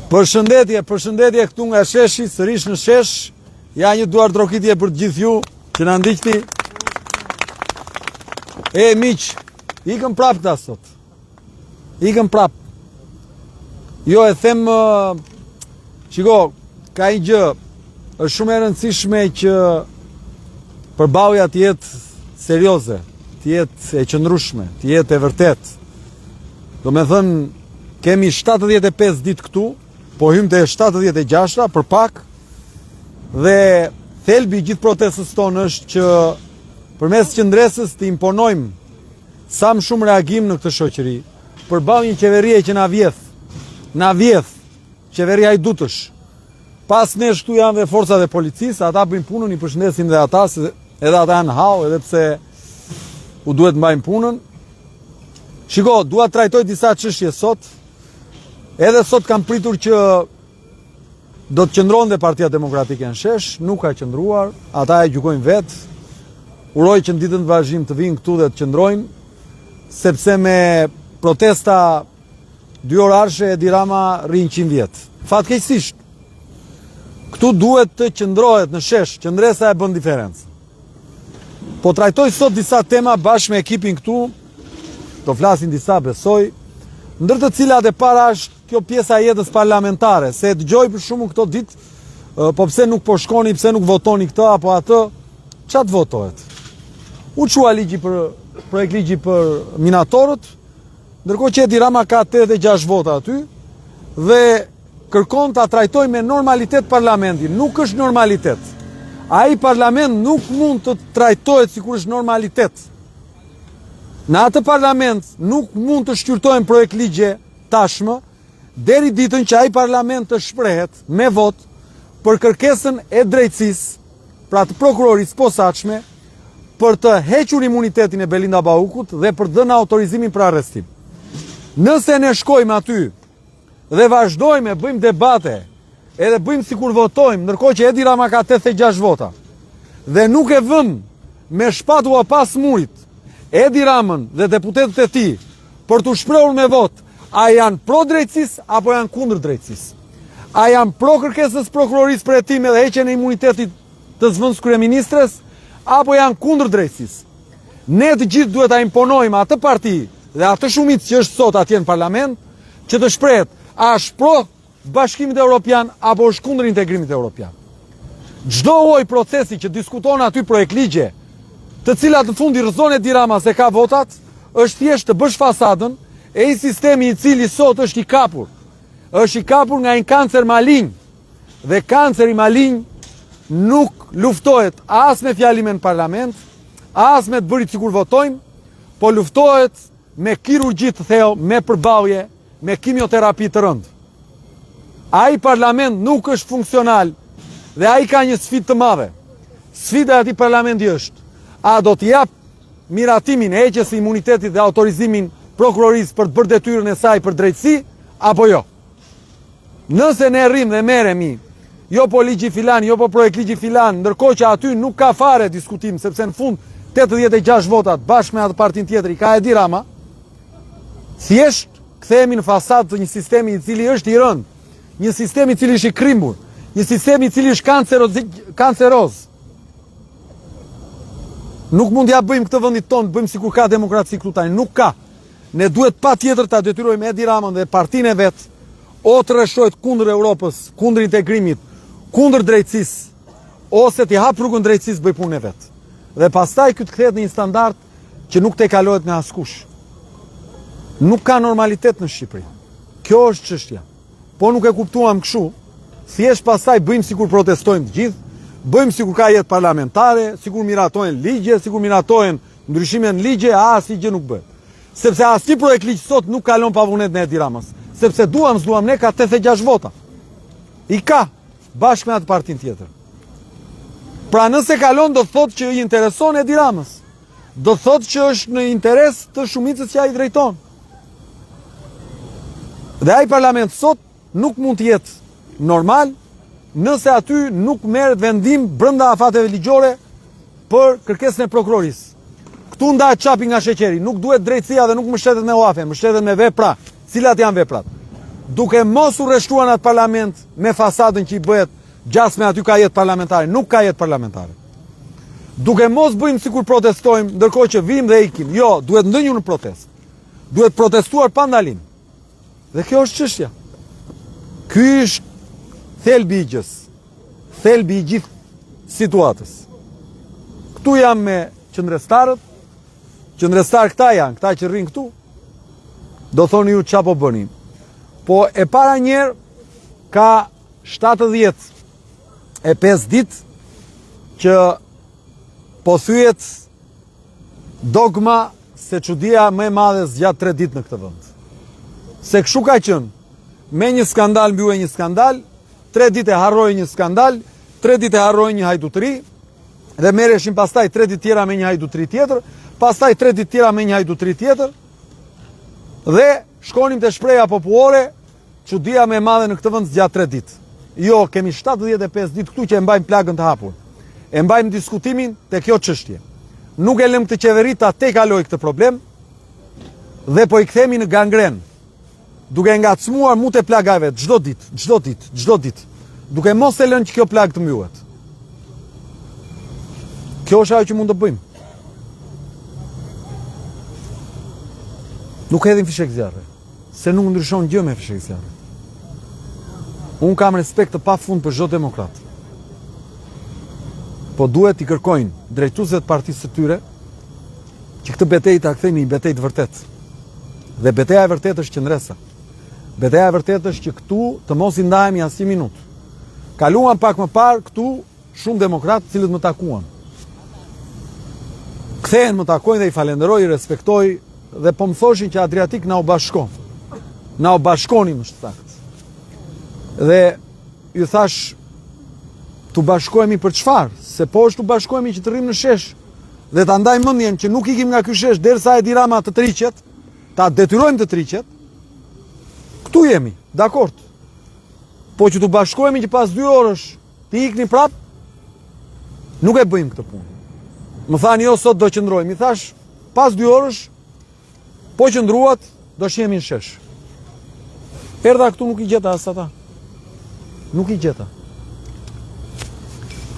Përshëndetje këtu nga sheshi, sërish në shesh. Ja një duar trokitje për të gjithë ju që na ndiqni. Miq, ikëm prap ta sot. Ikëm prap. Jo e them, shiko, ka një gjë, është shumë e rëndësishme që përballja të jetë serioze, të jetë e qëndrueshme, të jetë e vërtet. Do me thënë, kemi 75 ditë këtu, po hym te 76 për pak, dhe thelbi i gjithë protestës tonë është që përmes qëndresës të imponojmë sa më shumë reagim në këtë shoqëri, përballë një qeverie që na vjedh, qeveri hajdutësh. Pas nesh këtu janë dhe forcat e policisë, ata bëjnë punën, i përshëndesim dhe ata, se edhe ata janë hau, edhe pse u duhet mbajnë punën. Shiko, dua të trajtoj disa çështje sot. Edhe sot kam pritur që do të qëndron dhe Partia Demokratike në shesh, nuk ka qëndruar, ata e gjykojnë vetë. Uroj që në ditën të vazhdim të vinë këtu dhe të qëndrojnë, sepse me protesta 2 orarshe Edi Rama rrin 100 vjet. Fatkeqësisht, këtu duhet të qëndrohet në shesh, qëndresa e bën diferencë. Po trajtoj sot disa tema bashkë me ekipin këtu, do flasin disa besoj, ndër të cilat e para është kjo pjesa e jetës parlamentare, se dëgjoj për shumë këto ditë, po pse nuk po shkoni, pse nuk votoni këtë apo atë, çfarë votohet? U çua projekt ligji për minatorët, ndërkohë që Edi Rama ka 86 vota aty dhe kërkon ta trajtojë me normalitet parlamentin. Nuk është normalitet. Ai parlament nuk mund të trajtohet sikur është normalitet. Në atë parlament nuk mund të shqyrtojnë projekt ligje tashmë, deri ditën që ai parlament të shprehet me vot për kërkesën e drejtësisë, pra të prokurorisë posaçme, për të hequr imunitetin e Belinda Baukut dhe për të dhënë autorizimin për arrestim. Nëse ne shkojmë aty dhe vazhdojmë, bëjmë debate, edhe bëjmë sikur votojmë, ndërkohë që Edi Rama ka 86 vota, dhe nuk e vëm me shpatua pas murit Edi Ramën dhe deputetët e tij për të shprehur me vot, a janë pro drejtësisë apo janë kundër drejtësisë? A janë pro kërkesës prokurorisë për hetim dhe heqjen e imunitetit të zëvendës kryeministres apo janë kundër drejtësisë? Ne të gjithë duhet ta imponojmë atë parti dhe atë shumicë që është sot atje në parlament që të shprehet a është pro bashkimit evropian apo është kundër integrimit evropian. Çdo lloj procesi që diskuton aty projekt ligje, të cilat në fundi rrëzon Edi Rama se ka votat, është thjesht të bësh fasadën e një sistemi i cili sot është i kapur. Është i kapur nga një kancer malign. Dhe kanceri malign nuk luftohet as me fjalimin në parlament, as me të bërit sikur votojmë, po luftohet me kirurgji të thellë, me përballje, me kimioterapi të rëndë. Ai parlament nuk është funksional dhe ai ka një sfidë të madhe. Sfida e atij parlamenti është: a do të jap miratimin e heqjes së imunitetit dhe autorizimin prokurorisë për të bërë detyrën e saj për drejtësi, apo jo? Nëse ne rrim dhe merremi, jo po ligji filan, jo po projekt ligji filan, ndërkohë që aty nuk ka fare diskutim, sepse në fund 86 votat bashkë me atë partin tjetër i ka Edi Rama, thjesht kthehemi në fasadë të një sistemi i cili është i rënd, një sistemi i cili është i krimbur, një sistemi i cili është kanceroz. Nuk mund ja bëjmë këtë vendit tonë, bëjmë sikur ka demokraci këtu tani, nuk ka. Ne duhet patjetër ta detyrojmë Edi Ramën dhe partinë e vet, o të rreshohet kundër Europës, kundër integrimit, kundër drejtësisë, ose t'i hap rrugën drejtësisë bëj punën e vet. Dhe pastaj ky të kthehet në një standard që nuk tejkalohet nga askush. Nuk ka normalitet në Shqipëri. Kjo është çështja. Po nuk e kuptuam kështu, thjesht pastaj bëjmë sikur protestojmë të gjithë, bëjmë sikur ka jetë parlamentare, sikur miratohen ligje, sikur miratohen ndryshime në ligje, asgjë nuk bëhet. Sepse asnjë projekt ligj sot nuk kalon pa vullnet në Edi Ramës, sepse duam ne ka 86 vota. I ka bashkë me atë partin tjetër. Pra nëse kalon do thotë që i intereson Edi Ramës. Do thotë që është në interes të shumicës që ai drejton. Dhe ai parlament sot nuk mund të jetë normal nëse aty nuk merret vendim brenda afateve ligjore për kërkesën e prokurorisë. Këtu ndahet çapi nga sheqeri, nuk duhet drejtësia dhe nuk mbështetet me oafe, mbështetet me vepra. Cilat janë veprat? duke mos u rreshtuar atë parlament me fasadën që i bëhet gjasme aty ka jetë parlamentare, nuk ka jetë parlamentare. Duke mos bëjmë sikur protestojmë, ndërkohë që vim dhe ikim. Jo, duhet ndonjë në protestë. Duhet protestuar pa ndalim. Dhe kjo është çështja. Ky është thelbi i gjës. Thelbi i gjithë situatës. Këtu jam me qendrestarët. Qendrestar këta janë, këta që rrinë këtu. Do thoni ju çfarë po bëni. Po e para njerë ka 75 ditë që po thyet dogma se çudia më e madhe zgjat 3 ditë në këtë vend. Se kështu ka qenë. Me një skandal mbyllej një skandal, 3 ditë e harroi një skandal, 3 ditë e harroi një hajdutëri dhe merreshin pastaj 3 ditë tjera me një hajdutëri tjetër, pastaj 3 ditë tjera me një hajdutëri tjetër dhe shkonim te shpreha popullore, çudia më e madhe në këtë vend zgjat 3 ditë. Jo, kemi 75 ditë këtu që e mbajmë plagën të hapur. E mbajmë diskutimin te kjo çështje. Nuk e lëm këtë qeveri ta te kaloj këtë problem dhe po i kthemi në gangren. Duke ngacmuar mu të plagave çdo ditë, duke mos e lënë që kjo plagë të mbyllet. Kjo është ajo që mund të bëjmë. Nuk hedhim fishek zjarre, se nuk ndryshon gjë me fishek zjarre. Unë kam respekt të pafund për çdo demokrat. Po duhet i kërkojnë drejtuesve të partisë së tyre që këtë betejë ta kthejnë një betejë të vërtetë. Dhe betejë e vërtetë është qendresa. Betejë e vërtetë është që këtu të mos i ndajemi as një minutë. Kaluan pak më parë këtu shumë demokratë cilët më takuan. Kthehen më takojnë dhe i falenderoj, i respektoj dhe po më thoshin që Adriatik na u bashkon. Na u bashkonin më saktë. Dhe ju thash të bashkohemi për çfarë? Se po është të bashkohemi që të rrim në shesh dhe ta ndajmë mendjen që nuk ikim nga ky shesh derisa Edi Rama të triqet, ta detyrojmë të triqet. Këtu jemi, dakord. Po që të bashkohemi që pas 2 orësh të ikni prap, nuk e bëjmë këtë punë. Më thani jo sot do qëndrojmë, i thash pas 2 orësh po qëndruat do shihemi në shesh. Erdha këtu nuk i gjeta as ata. Nuk i gjeta.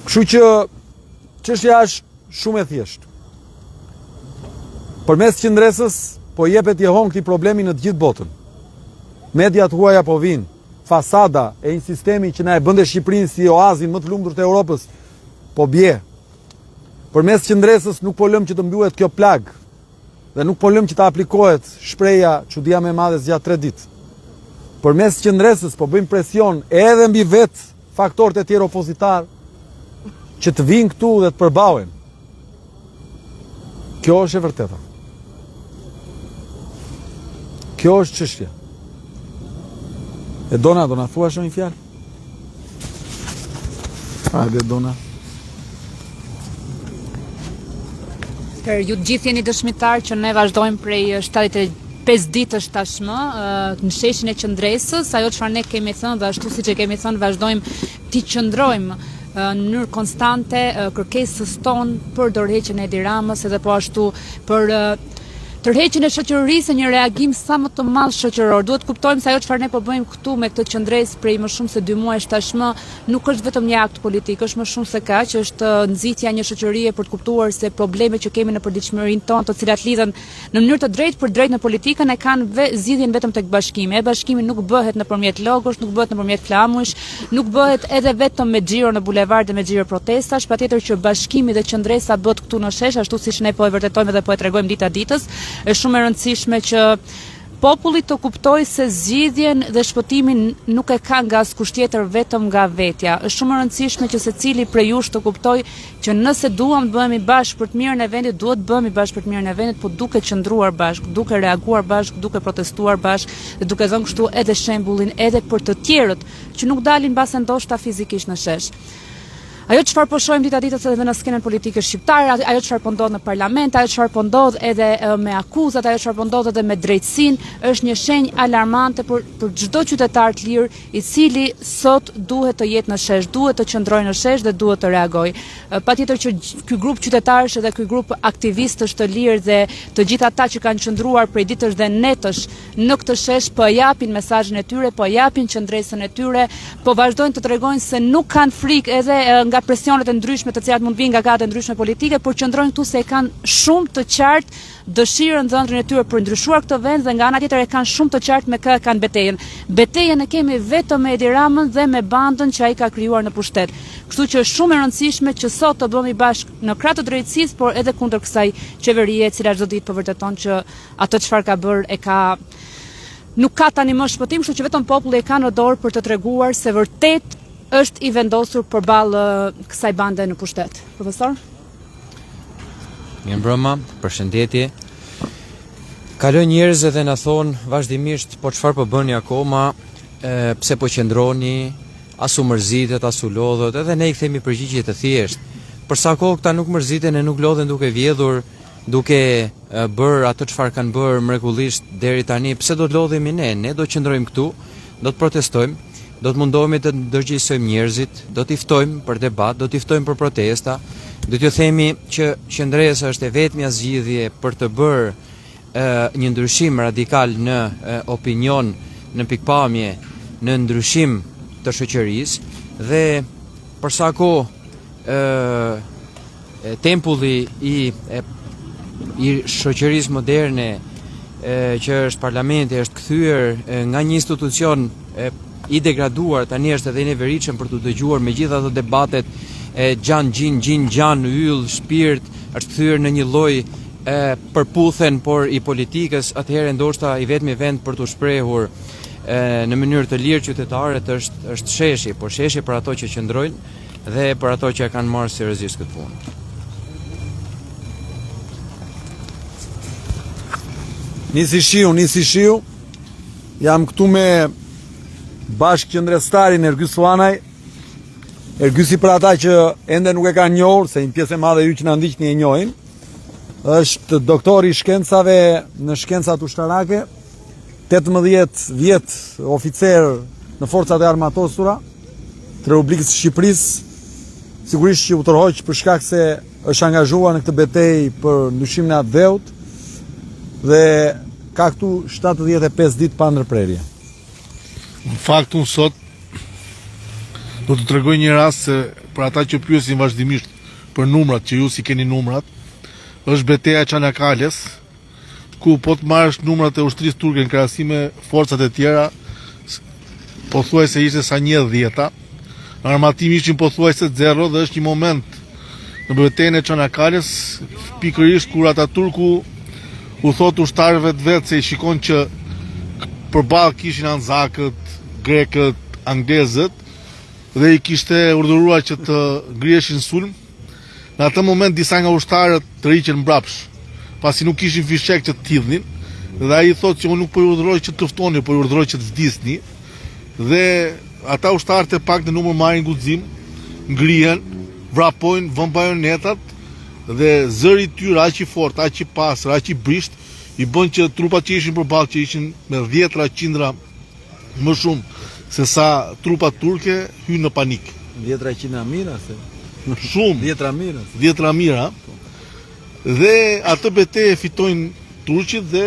Kështu që çështja është shumë e thjeshtë. Përmes qendresës po jepet jehon këtij problemi në të gjithë botën. Mediat huaja po vinë, fasada e një sistemi që na e bënte Shqipërinë si oazin më të lumtur të Europës po bie. Përmes qendresës nuk po lëm që të mbyllet kjo plag dhe nuk po lëm që të aplikohet shpreha çudia më e madhe zgjat 3 ditë. Përmes qendresës po bëjmë presion edhe mbi vetë faktorët e tjerë opozitar që të vinë këtu dhe të përballen. Kjo është e vërteta. Kjo është çështja. E Dona thuash një fjalë? Hajde Dona. Ju të gjithë jeni dëshmitar që ne vazhdojmë prej 75 ditësh tashmë në sheshin e qendresës, ajo çfarë ne kemi thënë dhe ashtu siç e kemi thënë vazhdojmë të qëndrojmë në mënyrë konstante kërkesës tonë për dorëheqjen e Edi Ramës edhe po ashtu për tërheqjen e shoqërisë, një reagim sa më të madh shoqëror. Duhet kuptojmë se ajo çfarë ne po bëjmë këtu me këtë qendresë prej më shumë se 2 muajsh tashmë nuk është vetëm një akt politik, është më shumë se kaq, është nxitja një shoqërie për të kuptuar se problemet që kemi në përditshmërinë tonë, të cilat lidhen në mënyrë të drejtë për drejtë në politikën, e kanë zgjidhjen vetëm tek bashkimi. E bashkimi nuk bëhet nëpërmjet logosh, nuk bëhet nëpërmjet flamësh, nuk bëhet edhe vetëm me xhiro në bulevard dhe me xhiro protestash, patjetër që bashkimi dhe qendresa bëhet këtu në shesh, ashtu siç ne po e vërtetojmë dhe po e tregojmë ditë ditës. Është shumë e rëndësishme që populli të kuptojë se zgjidhjen dhe shpëtimin nuk e ka nga askush tjetër, vetëm nga vetja. Është shumë e rëndësishme që secili prej jush të kuptojë që nëse duam të bëhemi bashkë për të mirën e vendit, duhet të bëhemi bashkë për të mirën e vendit, po duke qëndruar bashkë, duke reaguar bashkë, duke protestuar bashkë dhe duke dhënë kështu edhe shembullin edhe për të tjerët që nuk dalin mbase ndoshta fizikisht në shesh. Ajo çfarë po shohim dita ditës edhe në skenën politike shqiptare, ajo çfarë po ndodh në parlament, ajo çfarë po ndodh edhe me akuzat, ajo çfarë po ndodh edhe me drejtësinë, është një shenjë alarmante për çdo qytetar të lirë i cili sot duhet të jetë në shesh, duhet të qëndrojë në shesh dhe duhet të reagojë. Patjetër që ky grup qytetarësh dhe ky grup aktivistësh të lirë dhe të gjithë ata që kanë qëndruar prej ditësh dhe netësh në këtë shesh po japin mesazhin e tyre, po japin qëndresën e tyre, po vazhdojnë të tregojnë se nuk kanë frikë edhe nga presionet e ndryshme të cilat mund vinë nga gatë e ndryshme politike, por qëndrojnë këtu se e kanë shumë të qartë dëshirën dhe ëndrrën e tyre për ndryshuar këtë vend dhe nga ana tjetër e kanë shumë të qartë me kë kanë betejën. Betejën e kemi vetëm me Edi Ramën dhe me bandën që ai ka krijuar në pushtet. Kështu që është shumë e rëndësishme që sot të bëhemi bashkë në krah të drejtësisë, por edhe kundër kësaj qeverie e cila çdo ditë po vërteton që atë çfarë ka bërë nuk ka tani më shpëtim, kështu që vetëm populli e ka në dorë për të treguar se vërtet është i vendosur përballë kësaj bande në pushtet. Profesor? Mirëmbrëma, përshëndetje. Kalojnë njerëz dhe na thonë vazhdimisht po çfarë po bëni akoma, pse po qëndroni, as u mërzitet, as u lodhët, edhe ne i kthemi përgjigje të thjeshtë. Për sa kohë këta nuk mërziten e nuk lodhen duke vjedhur, duke bërë atë çfarë kanë bërë mrekullisht deri tani, pse do të lodhemi ne? Ne do të qëndrojmë këtu, do të protestojmë, do të mundohemi të ndërgjegjësojmë njerëzit, do t'i ftojmë për debat, do t'i ftojmë për protesta, do t'ju themi që qëndresa është e vetmja zgjidhje për të bërë një ndryshim radikal në opinion, në pikpamje, në ndryshim të shoqërisë dhe për sa kohë tempulli i shoqërisë moderne që është parlamenti është kthyer nga një institucion i degraduar, tani është edhe i neveritshëm për të dëgjuar me gjitha ato debatet gjin, yll, shpirt, është kthyer në një lloj përputhen, por i politikës, atëherë ndoshta i vetmi vend për të shprehur në mënyrë të lirë qytetarët është sheshi, por sheshi për ato që qëndrojnë dhe për ato që e kanë marrë seriozisht këtë punë. Nisi shiu, jam këtu me bashkë qëndrestarin Ergys Suanaj. Ergysi për ata që ende nuk e kanë njohur, se një pjesë e madhe ju që na ndiqni e njohin, është doktor i shkencave në shkencat ushtarake, 18 vjet oficer në forcat e armatosura të Republikës së Shqipërisë, sigurisht që u tërhoq për shkak se është angazhuar në këtë betejë për ndryshimin e atë dheut dhe ka këtu 75 ditë pa ndërprerje. Në fakt unë sot do të tregoj një rast se për ata që pyesin vazhdimisht për numrat, që ju si keni numrat, është betejë e Çanakkales, ku po të marrësh numrat e ushtrisë turke në krahasim me forcat e tjera, pothuajse ishte sa 1/10. Armatimi ishin pothuajse 0 dhe është një moment në betejën e Çanakkales, pikërisht kur Ataturku u thot ushtarëve të vetë se i shikon që përballë kishin anzakët, grekët, anglezët dhe i kishte urdhëruar që të ngriheshin sulm. Në atë moment disa nga ushtarët të riqen mbrapsh, pasi nuk kishin fishek që të tidhnin, dhe ai thotë që unë nuk po ju urdhëroj që të ftoni, po ju urdhëroj që të vdisni. Dhe ata ushtarët e pak në numër marrin guxim, ngrihen, vrapojnë, vën bajonetat dhe zëri i tyre aq i fortë, aq i pastër, aq i brisht, i bën që trupat që ishin përballë, që ishin me 10 qindra më shumë se sa trupat turke, hynë në panik. 10 qindra mira se shumë 10 mira. Dhe atë betejë fitojnë turqit dhe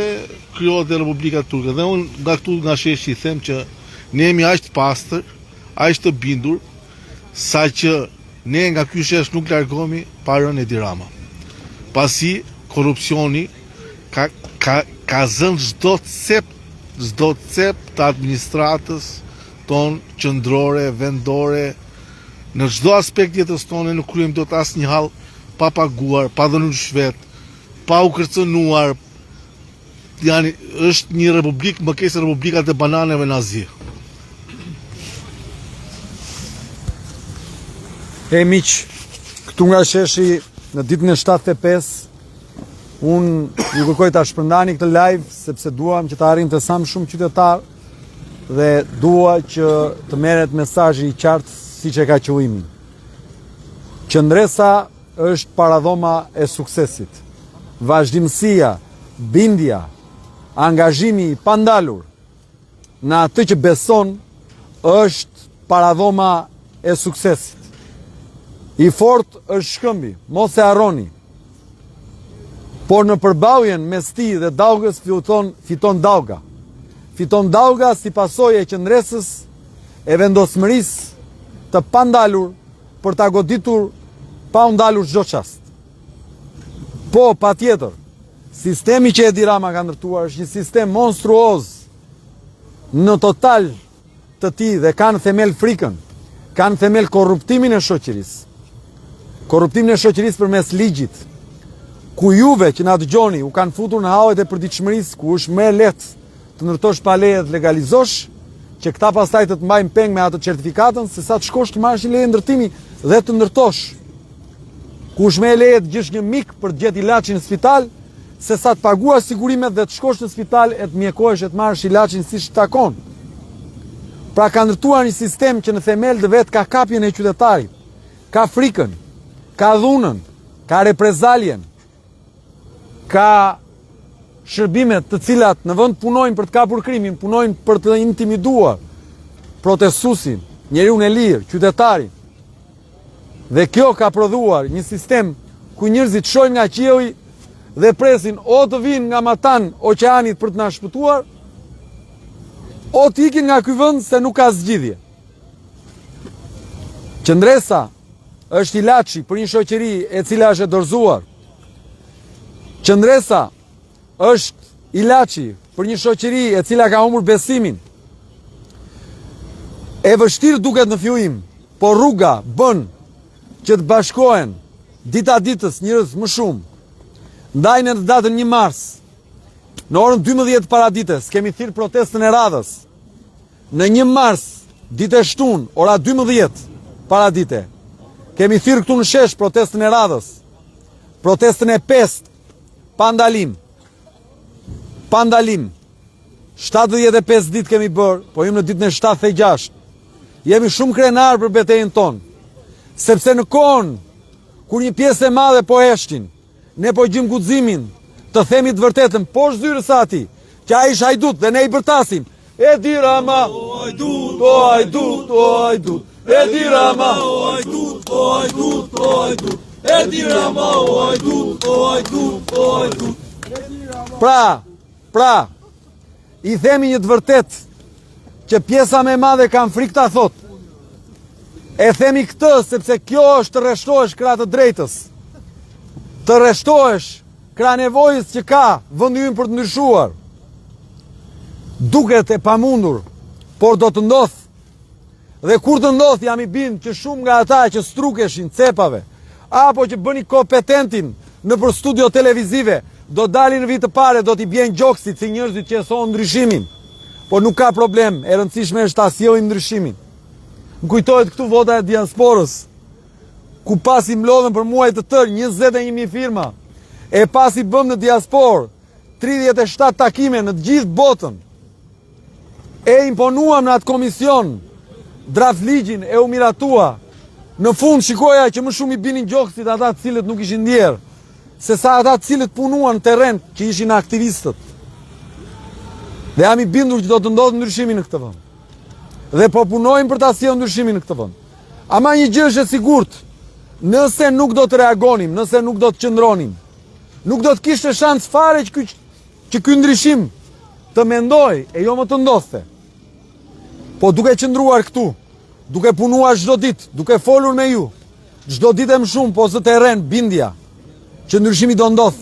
krijohet dhe Republika Turke. Dhe unë nga këtu nga sheshi them që ne jemi aq të pastër, aq të bindur, sa që ne nga ky shesh nuk largohemi pa rënë Edi Rama. Pasi korrupsioni ka zënë çdo cep të administratës tonë qendrore, vendore, në çdo aspekt jetës tonë nuk kryejmë dot asnjë hall pa paguar, pa dhënë shvet, pa u kërcënuar. Është një republikë më keq se republikat e bananeve nazi. Miq, këtu nga sheshi në ditën e 75, unë ju kërkoj ta shpërndani këtë live sepse duam që të arrijmë të sa më shumë qytetar dhe dua që të merret mesazhi i qartë siç e ka qëllimin. Qëndresa është paradhoma e suksesit. Vazhdimësia, bindja, angazhimi i pandalur në atë që beson është paradhoma e suksesit. I fort është shkëmbi, mos e harroni. Por në përballjen mes tij dhe Daugës fiton Dauga. Fiton Dauga si pasojë e qëndresës e vendosmërisë të pandalur për ta goditur pa u ndalur çdo çast. Po, patjetër, sistemi që Edi Rama ka ndërtuar është një sistem monstruoz në total të tij dhe kanë themel frikën, kanë themel korruptimin e shoqërisë. Korruptimin e shoqërisë përmes ligjit, ku juve që na dëgjoni u kanë futur në hallet e përditshmërisë, ku është më lehtë të ndërtosh pa leje të legalizosh, që këta pastaj të mbajnë peng me atë certifikatën, se sa të shkosh të marrësh leje ndërtimi dhe të ndërtosh. Ku është më leje të gjesh një mik për të gjetë ilaçin në spital, se sa të paguash sigurimet dhe të shkosh në spital e të mjekohesh e të marrësh ilaçin siç takon. Pra ka ndërtuar një sistem që në themel të vet ka kapjen e qytetarit, ka frikën, ka dhunën, ka reprezaljen, ka shërbimet të cilat në vend punojnë për të kapur krimin, punojnë për të intimiduar protestuesin, njeriun e lirë, qytetarin. Dhe kjo ka prodhuar një sistem ku njerëzit shojnë nga qielli dhe presin o të vinë nga matan oqeanit për të na shpëtuar, o të ikin nga ky vend se nuk ka zgjidhje. Qëndresa është ilaçi për një shoqëri e cila është e dorëzuar. Qëndresa është ilaçi për një shoqëri e cila ka humbur besimin. E vështirë duket në fillim, por rruga bën që të bashkohen dita ditës njerëz më shumë. Ndaj në datën 1 mars, në orën 12 paradites, kemi thirrë protestën e radhës. Në 1 mars, ditë e shtunë, ora 12 paradite, kemi thirrë këtu në shesh protestën e radhës. Protestën e 5, pa ndalim. Pa ndalim. 75 ditë kemi bërë, po jemi në ditën e 76. Jemi shumë krenar për betejën tonë. Sepse në kohën kur një pjesë e madhe po heshtin, ne po gjim guximin të themi të vërtetën poshtë zyrës së ati, që ai është hajdut dhe ne i bërtasim. Edi Rama, o hajdut, o hajdut, o hajdut. Edi Rama, o hajdut, o hajdut, o hajdut. Edi Rama, o hajdut, o hajdut, o hajdut. Pra, i themi një të vërtet që pjesa më e madhe kanë frikë ta thotë. E themi këtë sepse kjo është të rreshtohesh krah të drejtës. Të rreshtohesh krah nevojës që ka vendi ynë për të ndryshuar. Duket e pamundur, por do të ndodh. Dhe kur të ndodh, jam i bind që shumë nga ata që strukeshin cepave, apo që bëni kompetentin në për studio televizive, do dalin në vit të pare, do t'i bjen gjoksit si njerëzit që e son ndryshimin. Por nuk ka problem, e rëndësishme është ta sjellim ndryshimin. Më kujtohet këtu vota e diasporës, ku pasi mlodhen për muaj të tërë 21.000 firma, e pasi bëm në diasporë 37 takime në të gjithë botën, e imponuam në atë komision draft ligjin, e u miratua. Në fund shikoja që më shumë i binin gjoksit ata të cilët nuk ishin ndjerë, se sa ata të cilët punuan në terren që ishin aktivistët. Dhe jam i bindur që do të ndodhë ndryshimi në këtë vend. Dhe po punojmë për ta sjellë ndryshimin në këtë vend. Ama një gjë është e sigurt, nëse nuk do të reagonim, nëse nuk do të qëndronim, nuk do të kishte shans fare që ky ndryshim të mendoj e jo më të ndodhte. Po duke qëndruar këtu, duke punuar çdo ditë, duke folur me ju, çdo ditë më shumë po zë terren bindja që ndryshimi do ndodh.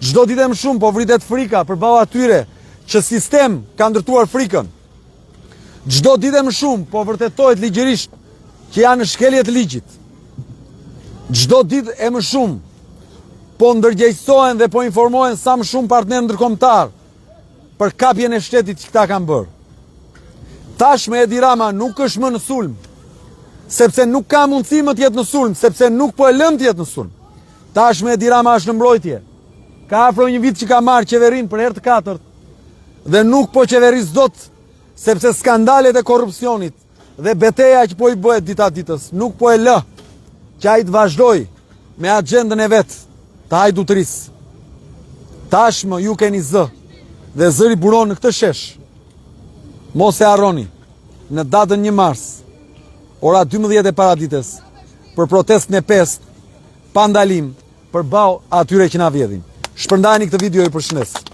Çdo ditë më shumë po vritet frika përballë atyre që sistem ka ndërtuar frikën. Çdo ditë më shumë po vërtetohet ligjërisht që janë në shkelje të ligjit. Çdo ditë e më shumë po ndërgjegjësohen dhe po informohen sa më shumë partnerë ndërkombëtar për kapjen e shtetit që këta kanë bërë. Tashmë Edi Rama nuk është më në sulm, sepse nuk ka mundësi më të jetë në sulm, sepse nuk po e lëm të jetë në sulm. Tashmë Edi Rama është në mbrojtje. Ka afro një vit që ka marrë qeverinë për herë të katërt dhe nuk po qeveris dot, sepse skandalet e korrupsionit dhe beteja që po i bëhet dita ditës nuk po e lë që ai të vazhdoj me agjendën e vetë të hajdutërisë. Tashmë ju keni zë, dhe zëri buron në këtë shesh. Mos e harroni, në datën 1 mars, ora 12 e paradites, për protestën e 5, pa ndalim, përballë atyre që na vjedhin. Shpërndajeni këtë video, ju përshëndes.